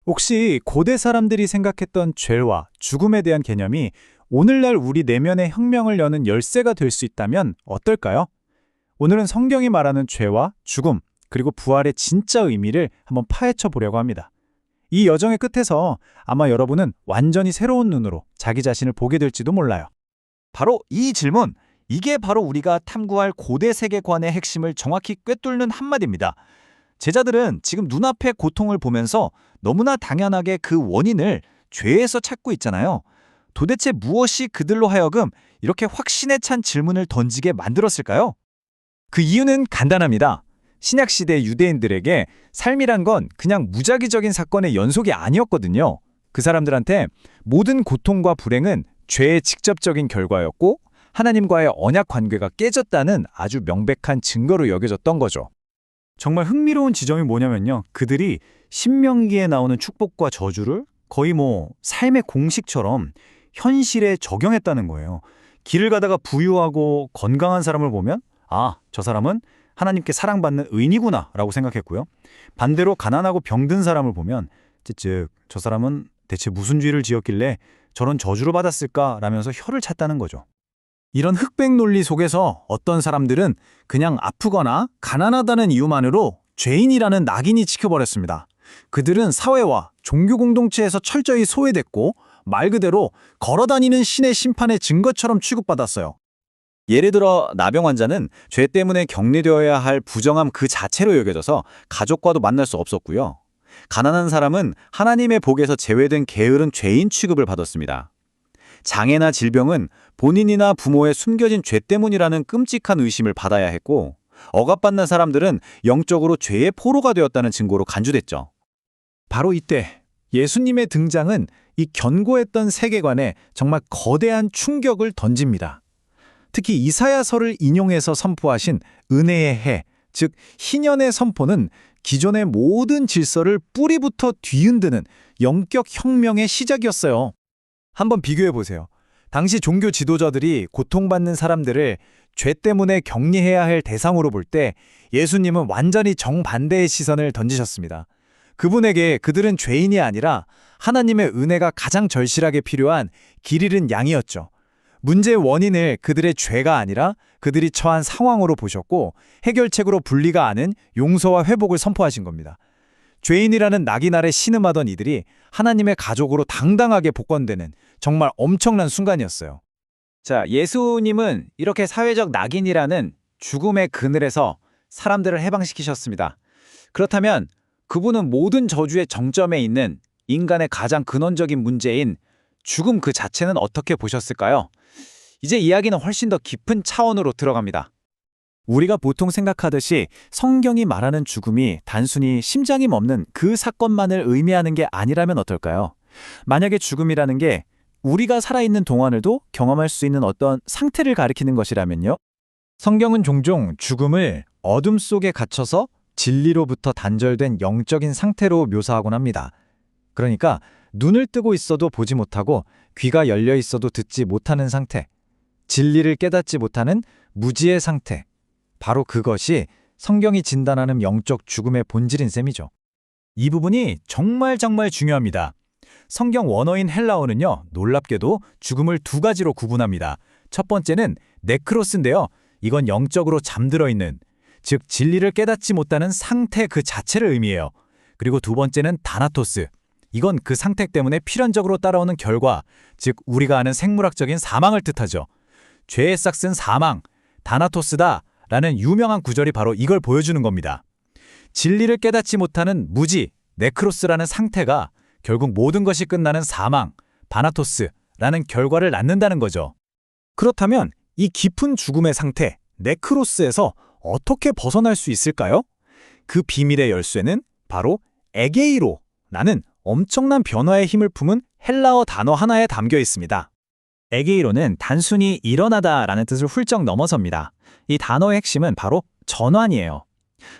혹시 고대 사람들이 생각했던 죄와 죽음에 대한 개념이 오늘날 우리 내면의 혁명을 여는 열쇠가 될 수 있다면 어떨까요? 오늘은 성경이 말하는 죄와 죽음, 그리고 부활의 진짜 의미를 한번 파헤쳐 보려고 합니다. 이 여정의 끝에서 아마 여러분은 완전히 새로운 눈으로 자기 자신을 보게 될지도 몰라요. 바로 이 질문, 이게 바로 우리가 탐구할 고대 세계관의 핵심을 정확히 꿰뚫는 한마디입니다. 제자들은 지금 눈앞의 고통을 보면서 너무나 당연하게 그 원인을 죄에서 찾고 있잖아요. 도대체 무엇이 그들로 하여금 이렇게 확신에 찬 질문을 던지게 만들었을까요? 그 이유는 간단합니다. 신약시대 유대인들에게 삶이란 건 그냥 무작위적인 사건의 연속이 아니었거든요. 그 사람들한테 모든 고통과 불행은 죄의 직접적인 결과였고 하나님과의 언약 관계가 깨졌다는 아주 명백한 증거로 여겨졌던 거죠. 정말 흥미로운 지점이 뭐냐면요. 그들이 신명기에 나오는 축복과 저주를 거의 삶의 공식처럼 현실에 적용했다는 거예요. 길을 가다가 부유하고 건강한 사람을 보면 저 사람은 하나님께 사랑받는 의인이구나 라고 생각했고요. 반대로 가난하고 병든 사람을 보면 저 사람은 대체 무슨 죄를 지었길래 저런 저주를 받았을까 라면서 혀를 찼다는 거죠. 이런 흑백 논리 속에서 어떤 사람들은 그냥 아프거나 가난하다는 이유만으로 죄인이라는 낙인이 찍혀버렸습니다. 그들은 사회와 종교 공동체에서 철저히 소외됐고 말 그대로 걸어다니는 신의 심판의 증거처럼 취급받았어요. 예를 들어 나병 환자는 죄 때문에 격리되어야 할 부정함 그 자체로 여겨져서 가족과도 만날 수 없었고요. 가난한 사람은 하나님의 복에서 제외된 게으른 죄인 취급을 받았습니다. 장애나 질병은 본인이나 부모의 숨겨진 죄 때문이라는 끔찍한 의심을 받아야 했고, 억압받는 사람들은 영적으로 죄의 포로가 되었다는 증거로 간주됐죠. 바로 이때 예수님의 등장은 이 견고했던 세계관에 정말 거대한 충격을 던집니다. 특히 이사야서를 인용해서 선포하신 은혜의 해, 즉 희년의 선포는 기존의 모든 질서를 뿌리부터 뒤흔드는 영적 혁명의 시작이었어요. 한번 비교해 보세요. 당시 종교 지도자들이 고통받는 사람들을 죄 때문에 격리해야 할 대상으로 볼 때 예수님은 완전히 정반대의 시선을 던지셨습니다. 그분에게 그들은 죄인이 아니라 하나님의 은혜가 가장 절실하게 필요한 길 잃은 양이었죠. 문제의 원인을 그들의 죄가 아니라 그들이 처한 상황으로 보셨고 해결책으로 분리가 아닌 용서와 회복을 선포하신 겁니다. 죄인이라는 낙인 아래 신음하던 이들이 하나님의 가족으로 당당하게 복권되는 정말 엄청난 순간이었어요. 자, 예수님은 이렇게 사회적 낙인이라는 죽음의 그늘에서 사람들을 해방시키셨습니다. 그렇다면 그분은 모든 저주의 정점에 있는 인간의 가장 근원적인 문제인 죽음 그 자체는 어떻게 보셨을까요? 이제 이야기는 훨씬 더 깊은 차원으로 들어갑니다. 우리가 보통 생각하듯이 성경이 말하는 죽음이 단순히 심장이 멎는 그 사건만을 의미하는 게 아니라면 어떨까요? 만약에 죽음이라는 게 우리가 살아있는 동안에도 경험할 수 있는 어떤 상태를 가리키는 것이라면요? 성경은 종종 죽음을 어둠 속에 갇혀서 진리로부터 단절된 영적인 상태로 묘사하곤 합니다. 그러니까 눈을 뜨고 있어도 보지 못하고 귀가 열려 있어도 듣지 못하는 상태, 진리를 깨닫지 못하는 무지의 상태, 바로 그것이 성경이 진단하는 영적 죽음의 본질인 셈이죠. 이 부분이 정말 중요합니다. 성경 원어인 헬라어는요, 놀랍게도 죽음을 두 가지로 구분합니다. 첫 번째는 네크로스인데요. 이건 영적으로 잠들어 있는, 즉 진리를 깨닫지 못하는 상태 그 자체를 의미해요. 그리고 두 번째는 다나토스. 이건 그 상태 때문에 필연적으로 따라오는 결과, 즉 우리가 아는 생물학적인 사망을 뜻하죠. 죄의 싹슨 사망, 다나토스다 라는 유명한 구절이 바로 이걸 보여주는 겁니다. 진리를 깨닫지 못하는 무지, 네크로스라는 상태가 결국 모든 것이 끝나는 사망, 바나토스라는 결과를 낳는다는 거죠. 그렇다면 이 깊은 죽음의 상태, 네크로스에서 어떻게 벗어날 수 있을까요? 그 비밀의 열쇠는 바로 에게이로라는 엄청난 변화의 힘을 품은 헬라어 단어 하나에 담겨 있습니다. 에게이로는 단순히 일어나다라는 뜻을 훌쩍 넘어섭니다. 이 단어의 핵심은 바로 전환이에요.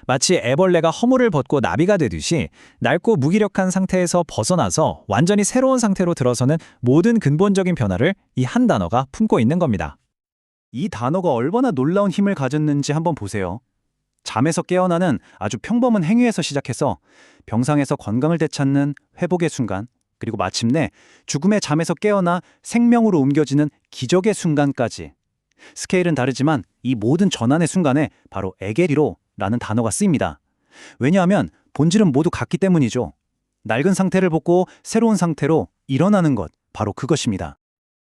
마치 애벌레가 허물을 벗고 나비가 되듯이 낡고 무기력한 상태에서 벗어나서 완전히 새로운 상태로 들어서는 모든 근본적인 변화를 이 한 단어가 품고 있는 겁니다. 이 단어가 얼마나 놀라운 힘을 가졌는지 한번 보세요. 잠에서 깨어나는 아주 평범한 행위에서 시작해서 병상에서 건강을 되찾는 회복의 순간, 그리고 마침내 죽음의 잠에서 깨어나 생명으로 옮겨지는 기적의 순간까지. 스케일은 다르지만 이 모든 전환의 순간에 바로 에게리로라는 단어가 쓰입니다. 왜냐하면 본질은 모두 같기 때문이죠. 낡은 상태를 벗고 새로운 상태로 일어나는 것, 바로 그것입니다.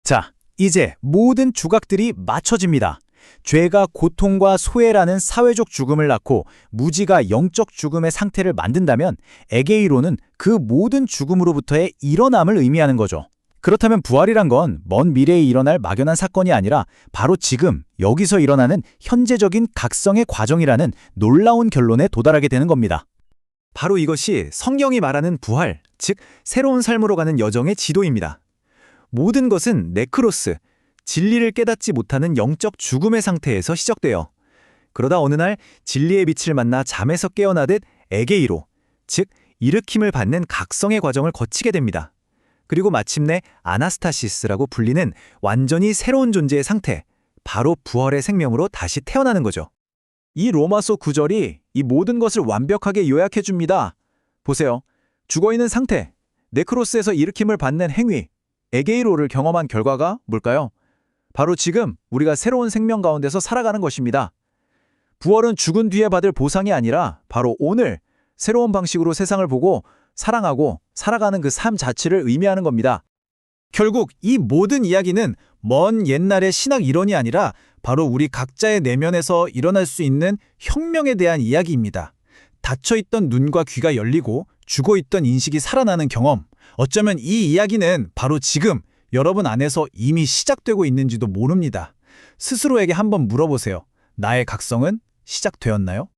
자, 이제 모든 주각들이 맞춰집니다. 죄가 고통과 소외라는 사회적 죽음을 낳고 무지가 영적 죽음의 상태를 만든다면 에게이로는 그 모든 죽음으로부터의 일어남을 의미하는 거죠. 그렇다면 부활이란 건 먼 미래에 일어날 막연한 사건이 아니라 바로 지금 여기서 일어나는 현재적인 각성의 과정이라는 놀라운 결론에 도달하게 되는 겁니다. 바로 이것이 성경이 말하는 부활, 즉 새로운 삶으로 가는 여정의 지도입니다. 모든 것은 네크로스, 진리를 깨닫지 못하는 영적 죽음의 상태에서 시작돼요. 그러다 어느 날 진리의 빛을 만나 잠에서 깨어나듯 에게이로, 즉 일으킴을 받는 각성의 과정을 거치게 됩니다. 그리고 마침내 아나스타시스라고 불리는 완전히 새로운 존재의 상태, 바로 부활의 생명으로 다시 태어나는 거죠. 이 로마서 9절이 이 모든 것을 완벽하게 요약해 줍니다. 보세요. 죽어있는 상태, 네크로스에서 일으킴을 받는 행위, 에게이로를 경험한 결과가 뭘까요? 바로 지금 우리가 새로운 생명 가운데서 살아가는 것입니다. 부활은 죽은 뒤에 받을 보상이 아니라 바로 오늘 새로운 방식으로 세상을 보고 사랑하고 살아가는 그 삶 자체를 의미하는 겁니다. 결국 이 모든 이야기는 먼 옛날의 신학 이론이 아니라 바로 우리 각자의 내면에서 일어날 수 있는 혁명에 대한 이야기입니다. 닫혀있던 눈과 귀가 열리고 죽어있던 인식이 살아나는 경험. 어쩌면 이 이야기는 바로 지금 여러분 안에서 이미 시작되고 있는지도 모릅니다. 스스로에게 한번 물어보세요. 나의 각성은 시작되었나요?